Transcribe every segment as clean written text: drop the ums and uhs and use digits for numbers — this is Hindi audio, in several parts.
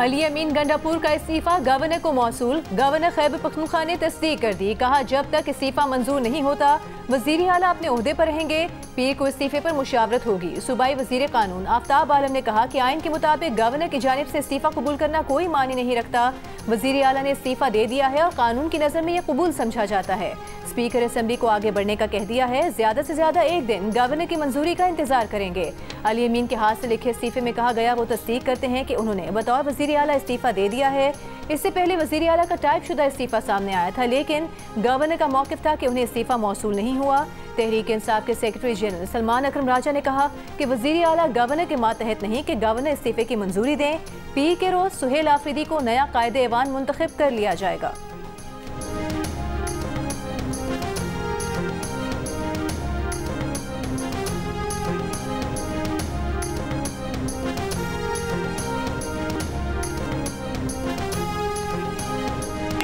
अली अमीन गंडापुर का इस्तीफा गवर्नर को मौसूल। गवर्नर खैबर पख्तूनख्वा ने तस्दीक कर दी। कहा जब तक इस्तीफा मंजूर नहीं होता वजीर आला अपने ओहदे पर रहेंगे। पीर को इस्तीफे पर मुशावरत होगी। सूबाई वजीर कानून आफ्ताब आलम ने कहा कि आइन के मुताबिक गवर्नर की जानिब से इस्तीफा कबूल करना कोई मानी नहीं रखता। वजीर आला ने इस्तीफा दे दिया है और कानून की नज़र में यह कबूल समझा जाता है। स्पीकर असेंबली को आगे बढ़ने का कह दिया है। ज्यादा से ज्यादा एक दिन गवर्नर की मंजूरी का इंतजार करेंगे। अली अमीन के हाथ से लिखे इस्तीफे में कहा गया वो तस्दीक करते हैं कि उन्होंने बतौर वजीर आला इस्तीफा दे दिया है। इससे पहले वजीर आला का टाइप शुदा इस्तीफा सामने आया था, लेकिन गवर्नर का मौक़िफ़ था कि उन्हें इस्तीफा मौसूल नहीं हुआ। तहरीक इंसाफ के सेक्रेटरी जनरल सलमान अकरम राजा ने कहा कि वजीर आला गवर्नर के मातहत नहीं कि गवर्नर इस्तीफे की मंजूरी दें। पीर के रोज सुहेल आफरीदी को नया कायदे ऐवान मुंतखब कर लिया जाएगा।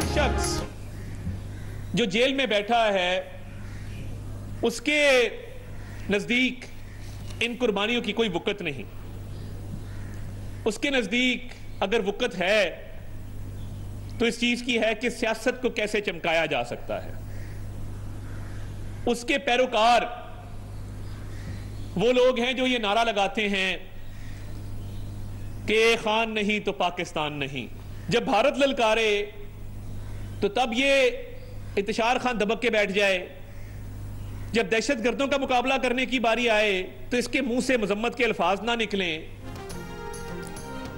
शख्स जो जेल में बैठा है उसके नजदीक इन कुर्बानियों की कोई वक़्त नहीं। उसके नजदीक अगर वक़्त है तो इस चीज की है कि सियासत को कैसे चमकाया जा सकता है। उसके पैरोकार वो लोग हैं जो ये नारा लगाते हैं कि खान नहीं तो पाकिस्तान नहीं। जब भारत ललकारे तो तब ये इंतशार खान दबक के बैठ जाए। जब दहशतगर्दों का मुकाबला करने की बारी आए तो इसके मुंह से मजम्मत के अल्फाज ना निकलें।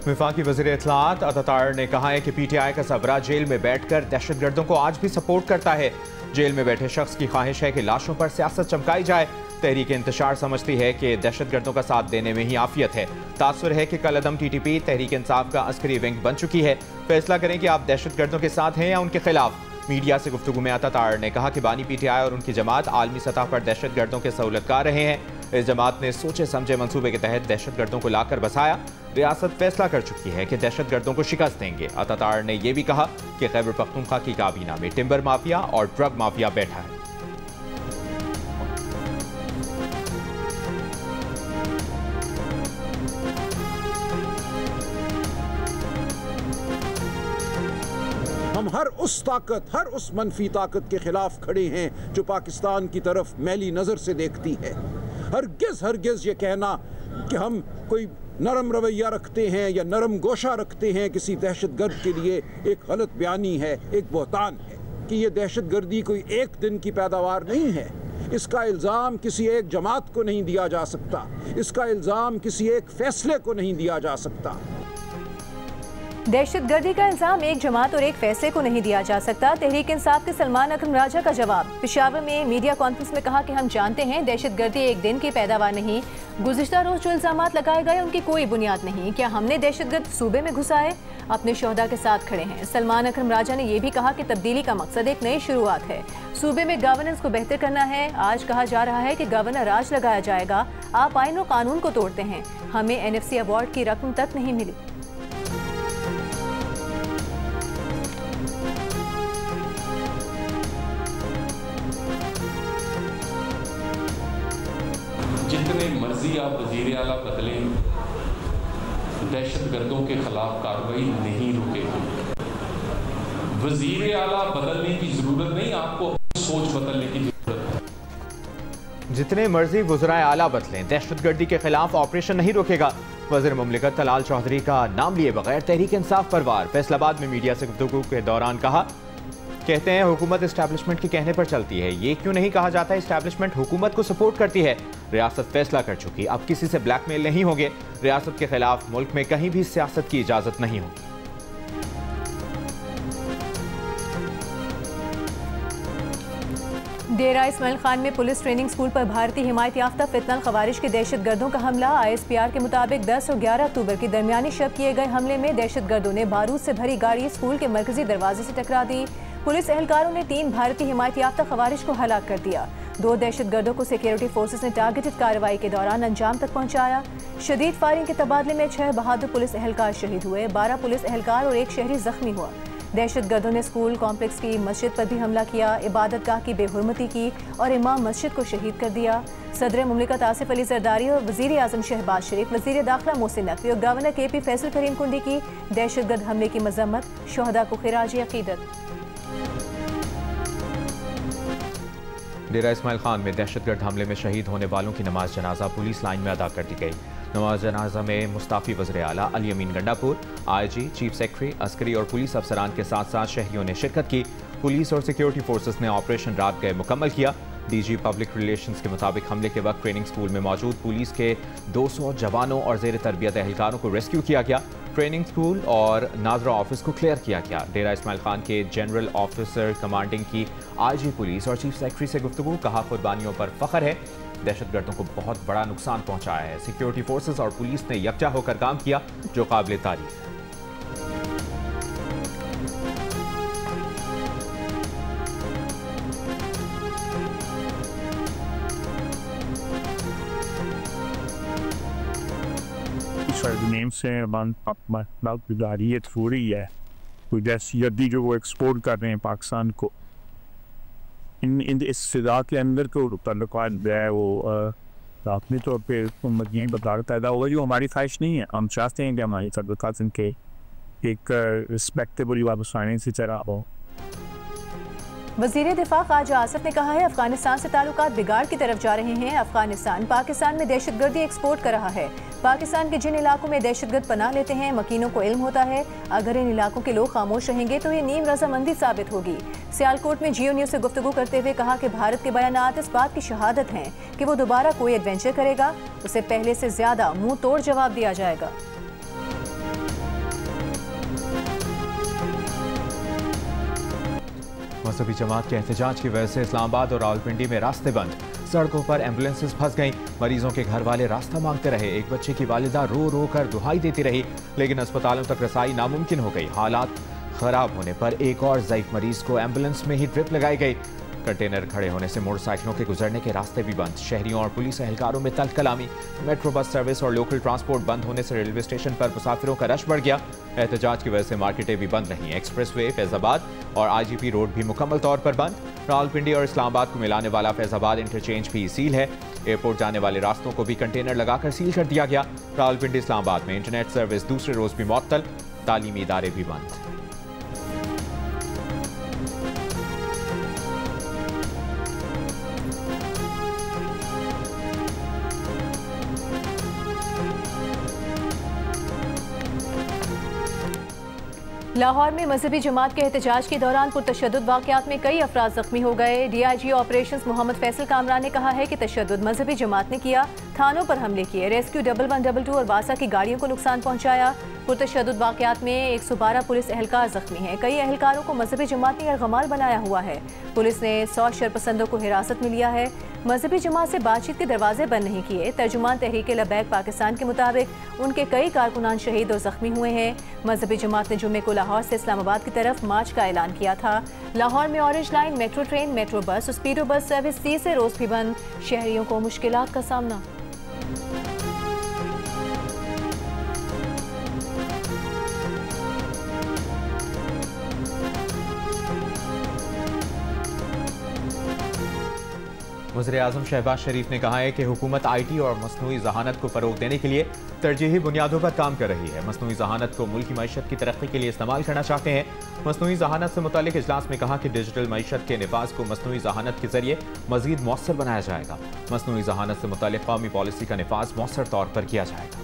वफाकी वज़ीर इत्तलाआत अतातार ने कहा है कि पीटीआई का सबरा जेल में बैठकर दहशतगर्दों को आज भी सपोर्ट करता है। जेल में बैठे शख्स की ख्वाहिश है कि लाशों पर सियासत चमकाई जाए। तहरीक इंतशार समझती है कि दहशतगर्दों का साथ देने में ही आफियत है। तासुर है कि कल अदम टीटीपी तहरीक इंसाफ का अस्करी विंग बन चुकी है। फैसला करें कि आप दहशतगर्दों के साथ हैं या उनके खिलाफ। मीडिया से गुफ्तगू में अतातार ने कहा कि बानी पीटीआई और उनकी जमात आलमी सतह पर दहशतगर्दों के सहूलतकार रहे हैं। इस जमात ने सोचे समझे मंसूबे के तहत दहशतगर्दों को लाकर बसाया। रियासत फैसला कर चुकी है कि दहशतगर्दों को शिकस्त देंगे। अतातार ने यह भी कहा कि खैबर पख्तूनख्वा की काबीना में टिम्बर माफिया और ड्रग माफिया बैठा है। हम हर उस ताकत, हर उस मनफी ताकत के खिलाफ खड़े हैं जो पाकिस्तान की तरफ मैली नज़र से देखती है। हरगिज़ ये कहना कि हम कोई नरम रवैया रखते हैं या नरम गोशा रखते हैं किसी दहशतगर्द के लिए एक गलत बयानी है, एक बहतान है कि ये दहशतगर्दी कोई एक दिन की पैदावार नहीं है। इसका इल्ज़ाम किसी एक जमात को नहीं दिया जा सकता। इसका इल्ज़ाम किसी एक फैसले को नहीं दिया जा सकता। दहशतगर्दी का इल्जाम एक जमात और एक फैसले को नहीं दिया जा सकता। तहरीक इंसाफ के सलमान अकरम राजा का जवाब। पेशावर में मीडिया कॉन्फ्रेंस में कहा कि हम जानते हैं दहशतगर्दी एक दिन की पैदावार नहीं। गुज़िश्ता रोज जो इल्जामात लगाए गए उनकी कोई बुनियाद नहीं। क्या हमने दहशतगर्द सूबे में घुसाए? अपने शोहदा के साथ खड़े हैं। सलमान अकरम राजा ने यह भी कहा कि तब्दीली का मकसद एक नई शुरुआत है। सूबे में गवर्नेंस को बेहतर करना है। आज कहा जा रहा है कि गवर्नर राज लगाया जाएगा। आप आइन और कानून को तोड़ते हैं। हमें NFC अवार्ड की रकम तक नहीं मिली। जितने मर्जी आप वजीर आला बदलें, दहशतगर्दों के खिलाफ कार्रवाई नहीं रुकेगी। वजीर आला बदलने की जरूरत नहीं, आपको सोच बदलने की जरूरत है। जितने मर्जी वज़राए आला बदलें, दहशतगर्दी के खिलाफ ऑपरेशन नहीं रोकेगा। वज़ीर मुमलिकत तलाल चौधरी का नाम लिए बगैर तहरीक इंसाफ पर वार। फैसलाबाद में मीडिया से गुफ्तगू के दौरान कहा, कहते हैं हुकूमत इस्टेब्लिशमेंट के कहने पर चलती है। ये क्यों नहीं कहा जाता इस्टेब्लिशमेंट हुकूमत को सपोर्ट करती है। रियासत फैसला कर चुकी, अब किसी से ब्लैकमेल नहीं होंगे। रियासत के खिलाफ मुल्क में कहीं भी सियासत की इजाजत नहीं होगी। डेरा इस्माइल खान में पुलिस ट्रेनिंग स्कूल पर भारतीय हिमायत याफ्ता फितनल खवारिज के दहशतगर्दों का हमला। ISPR के मुताबिक 10 और 11 अक्टूबर की दरमियानी शब किए गए हमले में दहशतगर्दों ने बारूद से भरी गाड़ी स्कूल के मरकजी दरवाजे से टकरा दी। पुलिस एहलकारों ने 3 भारतीय हिमायत याफ्ता खवारिज को हलाक कर दिया। 2 दहशतगर्दों को सिक्योरिटी फोर्सेस ने टारगेटेड कार्रवाई के दौरान अंजाम तक पहुंचाया। शदीद फायरिंग के तबादले में 6 बहादुर पुलिस एहलकार शहीद हुए। 12 पुलिस एहलकार और 1 शहरी जख्मी हुआ। दहशतगर्दों ने स्कूल कॉम्प्लेक्स की मस्जिद पर भी हमला किया, इबादतगाह की बेहुरमती की और इमाम मस्जिद को शहीद कर दिया। सदर मुमलिकत आसिफ अली जरदारी और वज़ीर आज़म शहबाज शरीफ, वज़ीर दाखिला मोहसिन नकवी और गवर्नर KP फैसल करीम कुंडी की दहशतगर्द हमले की मजम्मत, शोहदा को खिराज अकीदत। डेरा इस्माइल खान में दहशतगर्द हमले में शहीद होने वालों की नमाज जनाजा पुलिस लाइन में अदा कर दी गई। नमाज जनाजा में मुस्ताफी वज़ीर आला Ali Amin Gandapur, IG, chief secretary, Askari और पुलिस अफसरान के साथ साथ शहरियों ने शिरकत की। पुलिस और सिक्योरिटी फोर्सेस ने ऑपरेशन रात गए मुकम्मल किया। DG पब्लिक रिलेशंस के मुताबिक हमले के वक्त ट्रेनिंग स्कूल में मौजूद पुलिस के 200 जवानों और ज़ेर तरबियत एहलकारों को रेस्क्यू किया गया। ट्रेनिंग स्कूल और नाजरा ऑफिस को क्लियर किया गया। डेरा इस्माइल खान के जनरल ऑफिसर कमांडिंग की IG पुलिस और चीफ सेक्रेटरी से गुफ्तगू, कहा कुर्बानियों पर फख्र है, दहशतगर्दों को बहुत बड़ा नुकसान पहुंचाया है। सिक्योरिटी फोर्सेस और पुलिस ने यकजा होकर काम किया, जो काबिल तारीफ है। सरनेम से गुजारियत हो रही है, कोई दहशतगर्दी जो वो एक्सपोर्ट कर रहे हैं पाकिस्तान को, इन इस फिजा के अंदर को तल्लुकात जो है वो लाजमी तौर पर मज़ीद बदलाव पैदा होगा, जो हमारी ख्वाहिश नहीं है। हम चाहते हैं कि हमारी तल्लुकात इनके एक रिस्पेक्टेबल वाबस्तानी से चला हो। वज़ीर दिफा ख्वाजा आसिफ ने कहा है, अफगानिस्तान से ताल्लुकात बिगाड़ की तरफ जा रहे हैं। अफगानिस्तान पाकिस्तान में दहशतगर्दी एक्सपोर्ट कर रहा है। पाकिस्तान के जिन इलाकों में दहशतगर्द पनाह लेते हैं, मकीनों को इल्म होता है, अगर इन इलाकों के लोग खामोश रहेंगे तो ये नीम रजामंदी साबित होगी। सियालकोट में जियो न्यूज़ से गुफ्तगू करते हुए कहा कि भारत के बयानात इस बात की शहादत हैं कि वो दोबारा कोई एडवेंचर करेगा, उसे पहले से ज्यादा मुंह तोड़ जवाब दिया जाएगा। मजहबी जमात के एहतजाज की वजह से इस्लामाबाद और रावलपिंडी में रास्ते बंद, सड़कों पर एम्बुलेंसेस फंस गईं, मरीजों के घर वाले रास्ता मांगते रहे। एक बच्चे की वालिदा रो रो कर दुहाई देती रही, लेकिन अस्पतालों तक रसाई नामुमकिन हो गई। हालात खराब होने पर एक और ज़ईफ मरीज को एम्बुलेंस में ही ड्रिप लगाई गई। कंटेनर खड़े होने से मोटरसाइकिलों के गुजरने के रास्ते भी बंद। शहरियों और पुलिस एहलकारों में तलकलामी। मेट्रो बस सर्विस और लोकल ट्रांसपोर्ट बंद होने से रेलवे स्टेशन पर मुसाफिरों का रश बढ़ गया। एहतजाज की वजह से मार्केटें भी बंद रहीं। एक्सप्रेसवे, फैजाबाद और IGP रोड भी मुकम्मल तौर पर बंद। रावलपिंडी और इस्लामाबाद को मिलाने वाला फैजाबाद इंटरचेंज भी सील है। एयरपोर्ट जाने वाले रास्तों को भी कंटेनर लगाकर सील कर दिया गया। रावलपिंडी इस्लामाबाद में इंटरनेट सर्विस दूसरे रोज भी मुअत्तल। तालीमी इदारे भी बंद। लाहौर में मजहबी जमात के एहतजाज के दौरान पुरतशद्दुद वाक़यात में कई अफराद जख्मी हो गए। DIG ऑपरेशंस मोहम्मद फैसल कामरान ने कहा है कि तशद्दुद मजहबी जमात ने किया, थानों पर हमले किए, रेस्क्यू 1112 और वासा की गाड़ियों को नुकसान पहुंचाया। पुरतशद्दुद वाक़यात में 112 पुलिस एहलकार जख्मी हैं। कई एहलकारों को मजहबी जमात ने यरगमाल बनाया हुआ है। पुलिस ने 100 शरपसंदों को हिरासत में लिया है। मजहबी जमात से बातचीत के दरवाजे बंद नहीं किए। तर्जुमान तहरीक लबैक पाकिस्तान के मुताबिक उनके कई कारकुनान शहीद और जख्मी हुए हैं। मजहबी जमात ने जुम्मे को लाहौर से इस्लामाबाद की तरफ मार्च का ऐलान किया था। लाहौर में orange line, metro train, metro bus और स्पीडो बस सर्विस 30 से रोज भी बंद। शहरियों को मुश्किलात का सामना। वज़ीर आज़म शहबाज शरीफ ने कहा है कि हुकूमत IT और मसनूई जहानत को फ़रोग देने के लिए तरजीही बुनियादों पर काम कर रही है। मसनूई जहानत को मुल्की मईशत की तरक्की के लिए इस्तेमाल करना चाहते हैं। मसनूई जहानत से मुतालिक इजलास में कहा कि डिजिटल मईशत के निफाज को मसनूई जहानत के जरिए मजीद मौसर बनाया जाएगा। मसनूई जहानत से मुतालिक कौमी पॉलिसी का निफाज मौसर तौर पर किया जाएगा।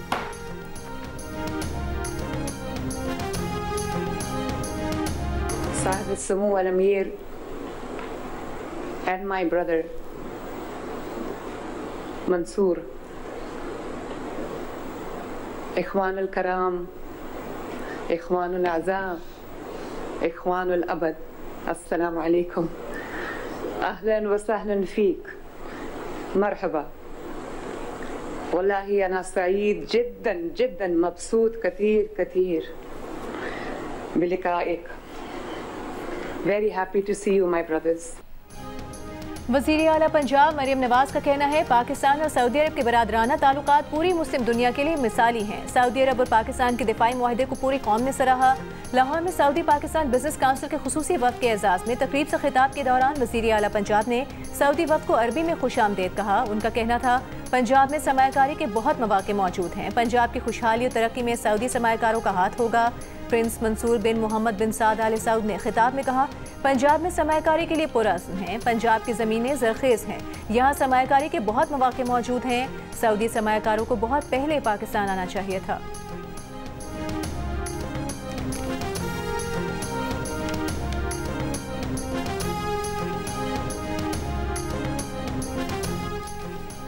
साहिब समूह अल-अमीर and my brother मंसूर, इख्वानुल कराम, इख्वानुल आज़ाम, इख्वानुल अबद, अस्सलामु अलैकुम, अहलन व सहलन फीक, मरहबा। वल्लाही अना Saeed जिद्दन जिद्दन मबसूत कतीर कतीर बिलिकाइक। Very happy to see you, my brothers. वज़ीर आला पंजाब मरियम नवाज का कहना है पाकिस्तान और सऊदी अरब के बरादराना ताल्लुकात पूरी मुस्लिम दुनिया के लिए मिसाली हैं। सऊदी अरब और पाकिस्तान के दिफाई मुआहदे को पूरी कौम ने सराहा। लाहौर में सऊदी पाकिस्तान बिजनेस काउंसिल के खुसूसी वक्त के एजाज़ में तकरीब से खिताब के दौरान वज़ीर आला पंजाब ने सऊदी वक्त को अरबी में खुशामदीद कहा। उनका कहना था पंजाब में सरमायाकारी के बहुत मौके मौजूद हैं। पंजाब की खुशहाली और तरक्की में सऊदी सरमायाकारों का हाथ होगा। प्रिंस मंसूर बिन मोहम्मद बिन साद आल सऊद ने खिताब में कहा पंजाब में सरमायाकारी के लिए पुरअज़्म हैं। पंजाब की ज़मीनें ज़रखेज़ हैं। यहाँ सरमायाकारी के बहुत मौके मौजूद हैं। सऊदी सरमायाकारों को बहुत पहले पाकिस्तान आना चाहिए था।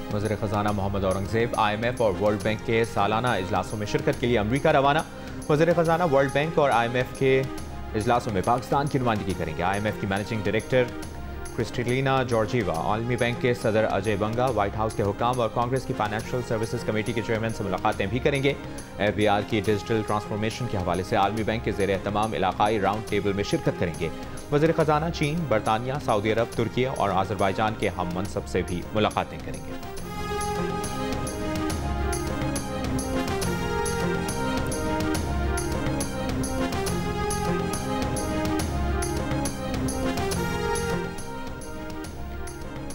वज़ीर ख़ज़ाना मोहम्मद औरंगज़ेब IMF और वर्ल्ड बैंक के सालाना इजलासों में शिरकत के लिए अमरीका रवाना। वज़ीर ख़ज़ाना वर्ल्ड बैंक और IMF के इजलासों में पाकिस्तान की नुमाइंदगी करेंगे। IMF की मैनेजिंग डायरेक्टर क्रिस्टलिना जॉर्जीवा, आलमी बैंक के सदर अजय बंगा, व्हाइट हाउस के हुकाम और कांग्रेस की फाइनेंशियल सर्विसेज कमेटी के चेयरमैन से मुलाकातें भी करेंगे। FBR की डिजिटल ट्रांसफॉर्मेशन के हवाले से आलमी बैंक के ज़ेर एहतमाम इलाकाई राउंड टेबल में शिरकत करेंगे। वज़ीर ख़ज़ाना चीन, बरतानिया, सऊदी अरब, तुर्की और आज़रबाईजान के हम मनसब से भी मुलाकातें करेंगे।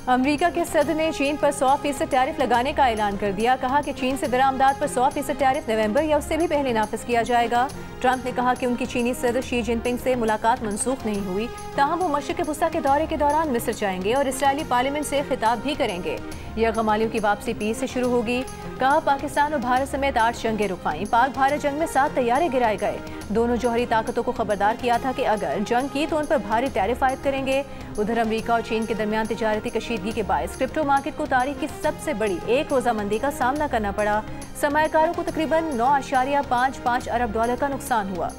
अमरीका के सदर ने चीन पर 100% टैरिफ लगाने का ऐलान कर दिया। कहा कि चीन से दरामदात पर 100% टैरिफ नवंबर या उससे भी पहले नाफिज किया जाएगा। ट्रंप ने कहा कि उनकी चीनी सदर शी जिनपिंग से मुलाकात मंसूख नहीं हुई, ताहम वो मशरिक़ वुस्ता के दौरे के दौरान मिस्र जाएंगे और इसराइली पार्लियामेंट से खिताब भी करेंगे। यरगमालियों की वापसी 20 से शुरू होगी। कहा पाकिस्तान और भारत समेत 8 जंगें रुकवाईं। पाक भारत जंग में 7 तैयारे गिराए गए। दोनों जौहरी ताकतों को खबरदार किया था कि अगर जंग की तो उन पर भारी टैरिफ आयद करेंगे। उधर अमरीका और चीन के दरमियान तिजारती कशीदगी के बायस क्रिप्टो मार्केट को तारीख की सबसे बड़ी एक रोज़ा मंदी का सामना करना पड़ा। सरमायाकारों को तकरीबन 9.55 अरब डॉलर का नुकसान हुआ।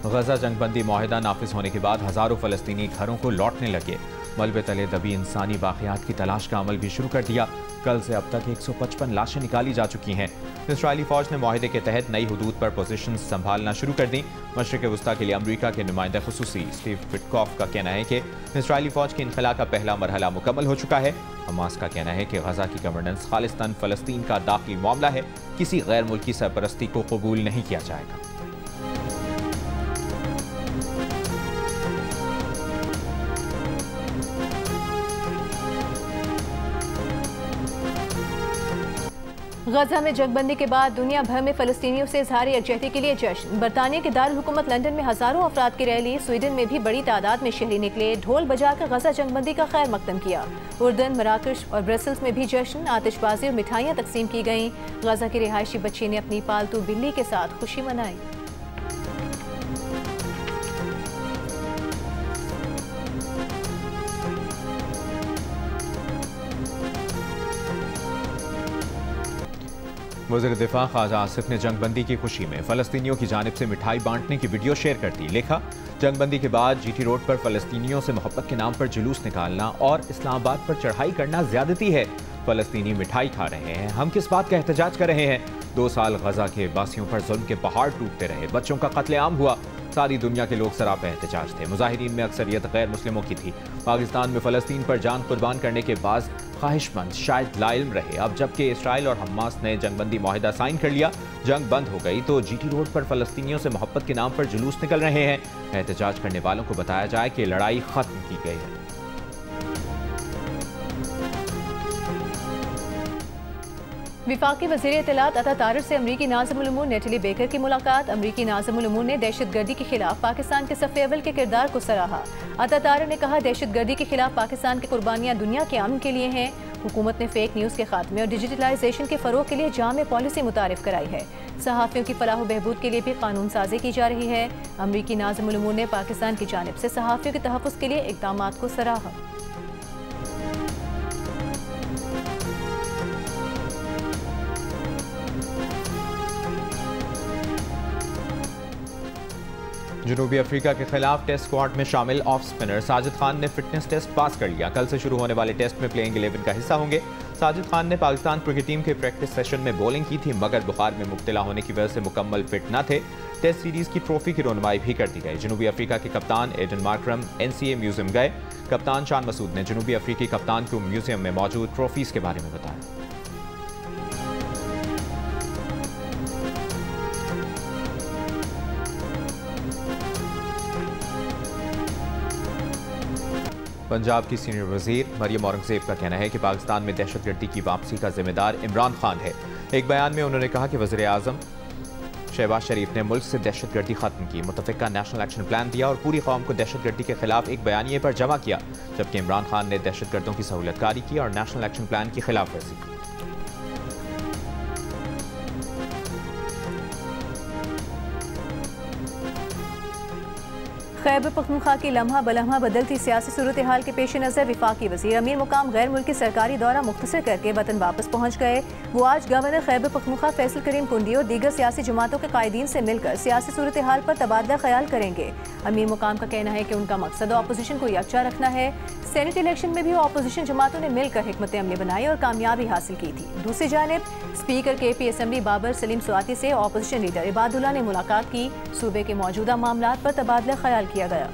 गजा जंगबंदी मुआहिदा नाफिज होने के बाद हज़ारों फ़लस्तीनी घरों को लौटने लगे। मलबे तले दबी इंसानी बाक़ियात की तलाश का अमल भी शुरू कर दिया। कल से अब तक 155 लाशें निकाली जा चुकी हैं। इसराइली फ़ौज ने मुआहिदे के तहत नई हुदूद पर पोजीशन संभालना शुरू कर दी। मशरिक़ वुस्ता के लिए अमरीका के नुमाइंदा खुसूसी स्टीव विटकॉफ का कहना है कि इसराइली फ़ौज के इनखला का पहला मरहला मुकम्मल हो चुका है। हमास का कहना है कि गजा की गवर्नेंस खालिस्तान फ़लस्तीन का दाखिली मामला है, किसी गैर मुल्की सरपरस्ती को कबूल नहीं किया जाएगा। गजा में जंगबंदी के बाद दुनिया भर में फ़लस्तीनियों से इज़हार यकजहती के लिए जश्न। बरतानिया के दारुल हुकूमत लंदन में हज़ारों अफराद की रैली। स्वीडन में भी बड़ी तादाद में शहरी निकले। ढोल बजाकर गजा जंगबंदी का खैर मकदम किया। उर्दन, मराकश और ब्रसल्स में भी जश्न, आतिशबाजी और मिठाइयाँ तकसीम की गईं। गजा की रिहायशी बच्ची ने अपनी पालतू बिल्ली के साथ खुशी मनाई। वज़ीर दिफा ख्वाजा आसिफ ने जंगबंदी की खुशी में फ़लस्तीनियों की जानिब से मिठाई बांटने की वीडियो शेयर कर दी। लिखा, जंगबंदी के बाद GT रोड पर फ़लस्तीनियों से मोहब्बत के नाम पर जुलूस निकालना और इस्लामाबाद पर चढ़ाई करना ज़्यादती है। फ़लस्तीनी मिठाई खा रहे हैं, हम किस बात का एहतजाज कर रहे हैं? 2 साल गजा के वासियों पर जुल्म के पहाड़ टूटते रहे, बच्चों का कत्लेआम हुआ। सारी दुनिया के लोग सरापा एहतजाज थे। मुजाहिरीन में अक्सरियत गैर मुस्लिमों की थी। पाकिस्तान में फ़लस्तीन पर जान कुर्बान करने के बाद ख्वाहिशमंद शायद लाइल्म रहे। अब जबकि इसराइल और हमास ने जंगबंदी मुआहिदा साइन कर लिया, जंग बंद हो गई, तो GT रोड पर फ़लस्तीनियों से मोहब्बत के नाम पर जुलूस निकल रहे हैं। एहतजाज करने वालों को बताया जाए कि लड़ाई खत्म की गई है। विफाकी वज़ीर इत्तलात अता तारिर से अमरीकी नाज़िमुल उमूर नेटली बेकर की मुलाकात। अमरीकी नाज़िमुल उमूर ने दहशतगर्दी के खिलाफ पाकिस्तान के सफ़े अव्वल के किरदार को सराहा। अता तारिर ने कहा, दहशतगर्दी के खिलाफ पाकिस्तान की कुर्बानियाँ दुनिया के अमन के लिए हैं। हुकूमत ने फेक न्यूज़ के खात्मे और डिजिटलाइजेशन के फ़रोग के लिए जामे पॉलिसी मुतारिफ कराई है। सहाफ़ियों की फलाह बहबूद के लिए भी कानून साजी की जा रही है। अमरीकी नाज़िमुल उमूर ने पाकिस्तान की जानिब से सहाफ़ियों के तहफ़्फ़ुज़ के लिए इक़दामात को सराहा। जनूबी अफ्रीका के खिलाफ टेस्ट स्क्वाड में शामिल ऑफ स्पिनर साजिद खान ने फिटनेस टेस्ट पास कर लिया। कल से शुरू होने वाले टेस्ट में प्लेइंग 11 का हिस्सा होंगे। साजिद खान ने पाकिस्तान क्रिकेट टीम के प्रैक्टिस सेशन में बॉलिंग की थी, मगर बुखार में मुब्तला होने की वजह से मुकम्मल फिट न थे। टेस्ट सीरीज की ट्रॉफी की रौनमाई भी कर दी गई। जनूबी अफ्रीका के कप्तान एडन मार्करम NCA म्यूजियम गए। कप्तान शान मसूद ने जनूबी अफ्रीकी कप्तान को म्यूजियम में मौजूद ट्रॉफीज के बारे में बताया। पंजाब की सीनियर वजीर मरियम औरंगजेब का कहना है कि पाकिस्तान में दहशतगर्दी की वापसी का जिम्मेदार इमरान खान है। एक बयान में उन्होंने कहा कि वज़ीर आज़म शहबाज शरीफ ने मुल्क से दहशतगर्दी खत्म की, मुतफ़िका नेशनल एक्शन प्लान दिया और पूरी कौम को दहशतगर्दी के खिलाफ एक बयानिए पर जमा किया, जबकि इमरान खान ने दहशतगर्दों की सहूलतकारी की और नेशनल एक्शन प्लान की खिलाफ वर्जी की। खैबर पख्तूनख्वा की लम्हा बलम्हा बदलती सियासी सूरत हाल के पेश नज़र वफाकी वज़ीर अमीर मुकाम गैर मुल्की सरकारी दौरा मुख्तसर करके वतन वापस पहुँच गए। वो आज गवर्नर खैबर पख्तूनख्वा फैसल करीम कुंडी और दीगर सियासी जमातों के कायदीन से मिलकर सियासी सूरत हाल पर तबादला ख्याल करेंगे। अमीर मुकाम का कहना है कि उनका मकसद अपोजिशन को यकजा रखना है। सेनेट इलेक्शन में भी अपोजिशन जमातों ने मिलकर हिकमत अमली बनाई और कामयाबी हासिल की थी। दूसरी जानिब speaker KP assembly Babar Saleem Swati से अपोजिशन लीडर इबादुल्ला ने मुलाकात की। सूबे के मौजूदा मामलात पर तबादला ख्याल किया गया।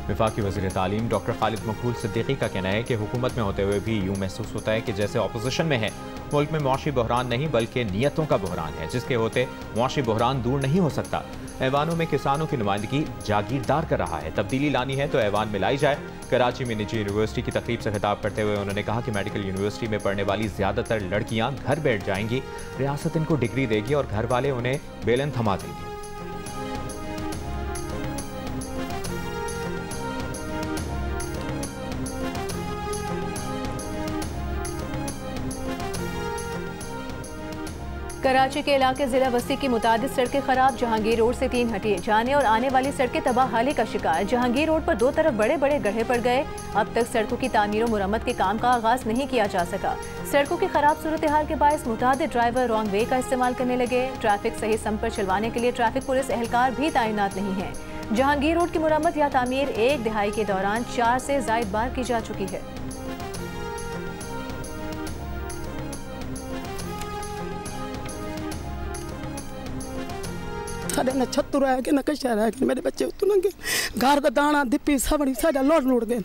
वफाकी वज़ीर तालीम डॉक्टर खालिद मकबूल सिद्दीकी का कहना है कि हुकूमत में होते हुए भी यूँ महसूस होता है कि जैसे अपोजिशन में है। मुल्क में मुआशी बहरान नहीं बल्कि नीयतों का बहरान है, जिसके होते मुआशी बहरान दूर नहीं हो सकता। ऐवानों में किसानों की नुमाइंदगी जागीरदार कर रहा है। तब्दीली लानी है तो ऐवान में लाई जाए। कराची में निजी यूनिवर्सिटी की तकरीब से खिताब करते हुए उन्होंने कहा कि मेडिकल यूनिवर्सिटी में पढ़ने वाली ज़्यादातर लड़कियां घर बैठ जाएंगी, रियासत इनको डिग्री देगी और घर वाले उन्हें बेलन थमा देंगे। कराची के इलाके जिला बस्ती की मुतादिद सड़कें खराब। जहांगीर रोड से 3 हटिए जाने और आने वाली सड़कें तबाहाली का शिकार। जहांगीर रोड पर 2 तरफ बड़े बड़े गड्ढे पड़ गए। अब तक सड़कों की तामीर और मुरम्मत के काम का आगाज नहीं किया जा सका। सड़कों की खराब सूरत हाल के बायस मुतादिद ड्राइवर रॉन्ग वे का इस्तेमाल करने लगे। ट्रैफिक सही सम पर चलवाने के लिए ट्रैफिक पुलिस एहलकार भी तैनात नहीं है। जहांगीर रोड की मुरम्मत या तामीर 1 दिहाई के दौरान 4 से ज़ायद बार की जा चुकी है। साढ़े न छत्तू रह गए न कशा रह गए। मेरे बच्चे उतनेंगे घर का दाना दिप्पी सबड़ी साढ़ा लौट गए।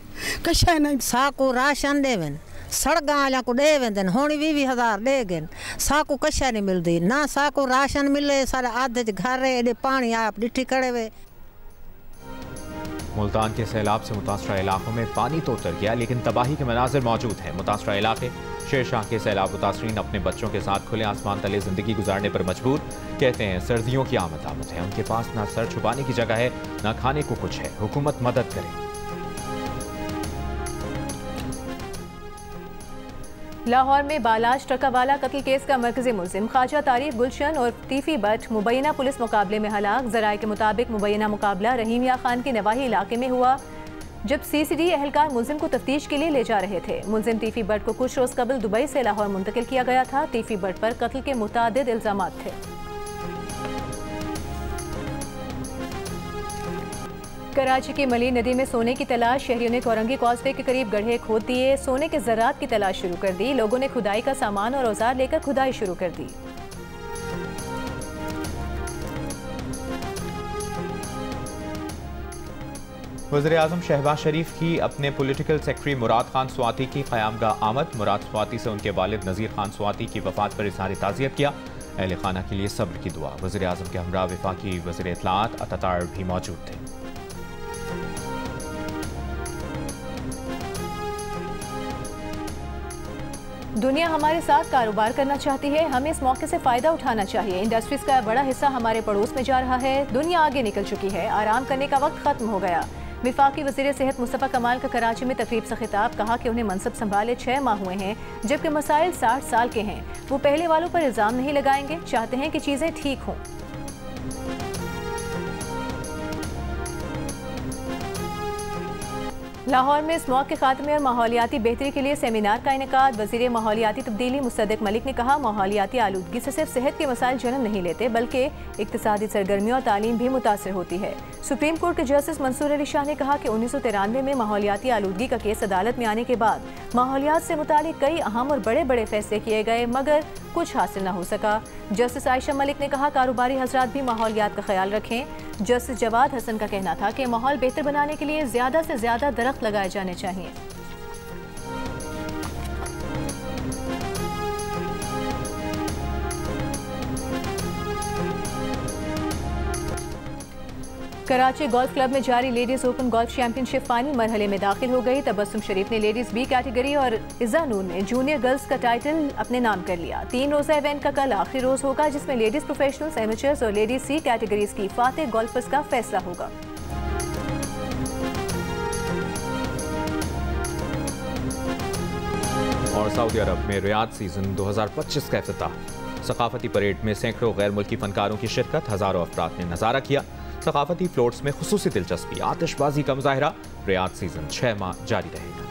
कशा नहीं साकू राशन देवन सड़गा वाला को दे वेंदन होनी 20,000 दे गए। साकू कशा नहीं मिलती ना साकू राशन मिले। सारे आधे घर एडे पानी आप डिठी करे वे। मुल्तान के सैलाब से मुतासरा इलाकों में पानी तो उतर गया, लेकिन तबाही के मनाजिर मौजूद हैं। मुतासरा इलाके शेरशाह के सैलाब मुतासरीन अपने बच्चों के साथ खुले आसमान तले जिंदगी गुजारने पर मजबूर। कहते हैं सर्दियों की आमद है, उनके पास ना सर छुपाने की जगह है ना खाने को कुछ है। हुकूमत मदद करे। लाहौर में बालाज ट्रकावाला कत्ल केस का मरकजी मुलजिम ख्वाजा तारीफ गुलशन और तीफी बट मुबैना पुलिस मुकाबले में हलाक। ज़राए के मुताबिक मुबैना मुकाबला रहीमिया खान के नवाही इलाके में हुआ, जब CCD एहलकार मुलजिम को तफ्तीश के लिए ले जा रहे थे। मुलजिम तीफी बट को कुछ रोज़ कबल दुबई से लाहौर मुंतकिल किया गया था। तीफी बट पर कत्ल के मुतादिद इल्ज़ामात थे। कराची की मली नदी में सोने की तलाश। शहरियों ने कोरंगी कॉजवे के करीब गड्ढे खोद दिए। सोने के ज़रात की तलाश शुरू कर दी। लोगों ने खुदाई का सामान और औजार लेकर खुदाई शुरू कर दी। वज़ीर आज़म शहबाज शरीफ की अपने पॉलिटिकल सेक्रेटरी मुराद खान स्वाति की क़यामगाह आमद। मुराद स्वाति से उनके वालिद नज़ीर खान स्वाति की वफ़ात पर इज़हार ताज़ियत किया। अहले खाना के लिए सब्र की दुआ। वज़ीर आज़म के हमरा वफाकी वज़ीर इत्तलाआत अतातार भी मौजूद थे। दुनिया हमारे साथ कारोबार करना चाहती है, हमें इस मौके से फ़ायदा उठाना चाहिए। इंडस्ट्रीज़ का बड़ा हिस्सा हमारे पड़ोस में जा रहा है। दुनिया आगे निकल चुकी है, आराम करने का वक्त ख़त्म हो गया। वफाकी वज़ीर सेहत मुस्तफ़ा कमाल का कराची में तकरीब से खिताब। कहा कि उन्हें मनसब संभाले 6 माह हुए हैं, जबकि मसाइल 60 साल के हैं। वो पहले वालों पर इल्ज़ाम नहीं लगाएंगे, चाहते हैं कि चीज़ें ठीक हों। लाहौर में स्मॉग के खात्मे और माहौलियाती बेहतरी के लिए सेमिनार का इनेकाद। वज़ीर माहौलियाती तब्दीली मुस्तदिक मलिक ने कहा, माहौलियाती आलूदगी से सिर्फ सेहत के मसाइल जन्म नहीं लेते बल्कि इक्तिसादी सरगर्मियों और तालीम भी मुतासर होती है। सुप्रीम कोर्ट के जस्टिस मंसूर अली शाह ने कहा कि 1993 में माहौलियाती आलूदगी का केस अदालत में आने के बाद माहौलियात से मुतालिक कई अहम और बड़े बड़े फैसले किए गए मगर कुछ हासिल न हो सका। जस्टिस आयशा मलिक ने कहा, कारोबारी हजरात भी माहौलियात का ख्याल रखें। जस्टिस जवाद हसन का कहना था कि माहौल बेहतर बनाने के लिए ज़्यादा से ज़्यादा दरख्त लगाए जाने चाहिए। कराची गोल्फ क्लब में जारी ladies open golf championship final मरहले में दाखिल हो गई। तबस्सुम शरीफ ने लेडीज बी कैटेगरी और इज़ा नूर ने जूनियर गर्ल्स का टाइटल अपने नाम कर लिया। 3 रोज़ा इवेंट का कल आखिरी रोज होगा जिसमें लेडीज प्रोफेशनल्स, एमेचर्स और लेडीज सी कैटेगरीज की फातेह गोल्फर्स का फैसला होगा। और सऊदी अरब में रियाद सीजन 2025 का इफ्तिताह। सकाफती परेड में सैकड़ों गैर मुल्की फनकारों की शिरकत, हजारों अफराद ने नजारा किया। सकाफती फ्लोट्स में खुसूसी दिलचस्पी, आतिशबाजी का मुजाहिरा। रियाद सीजन 6 माह जारी रहेगा।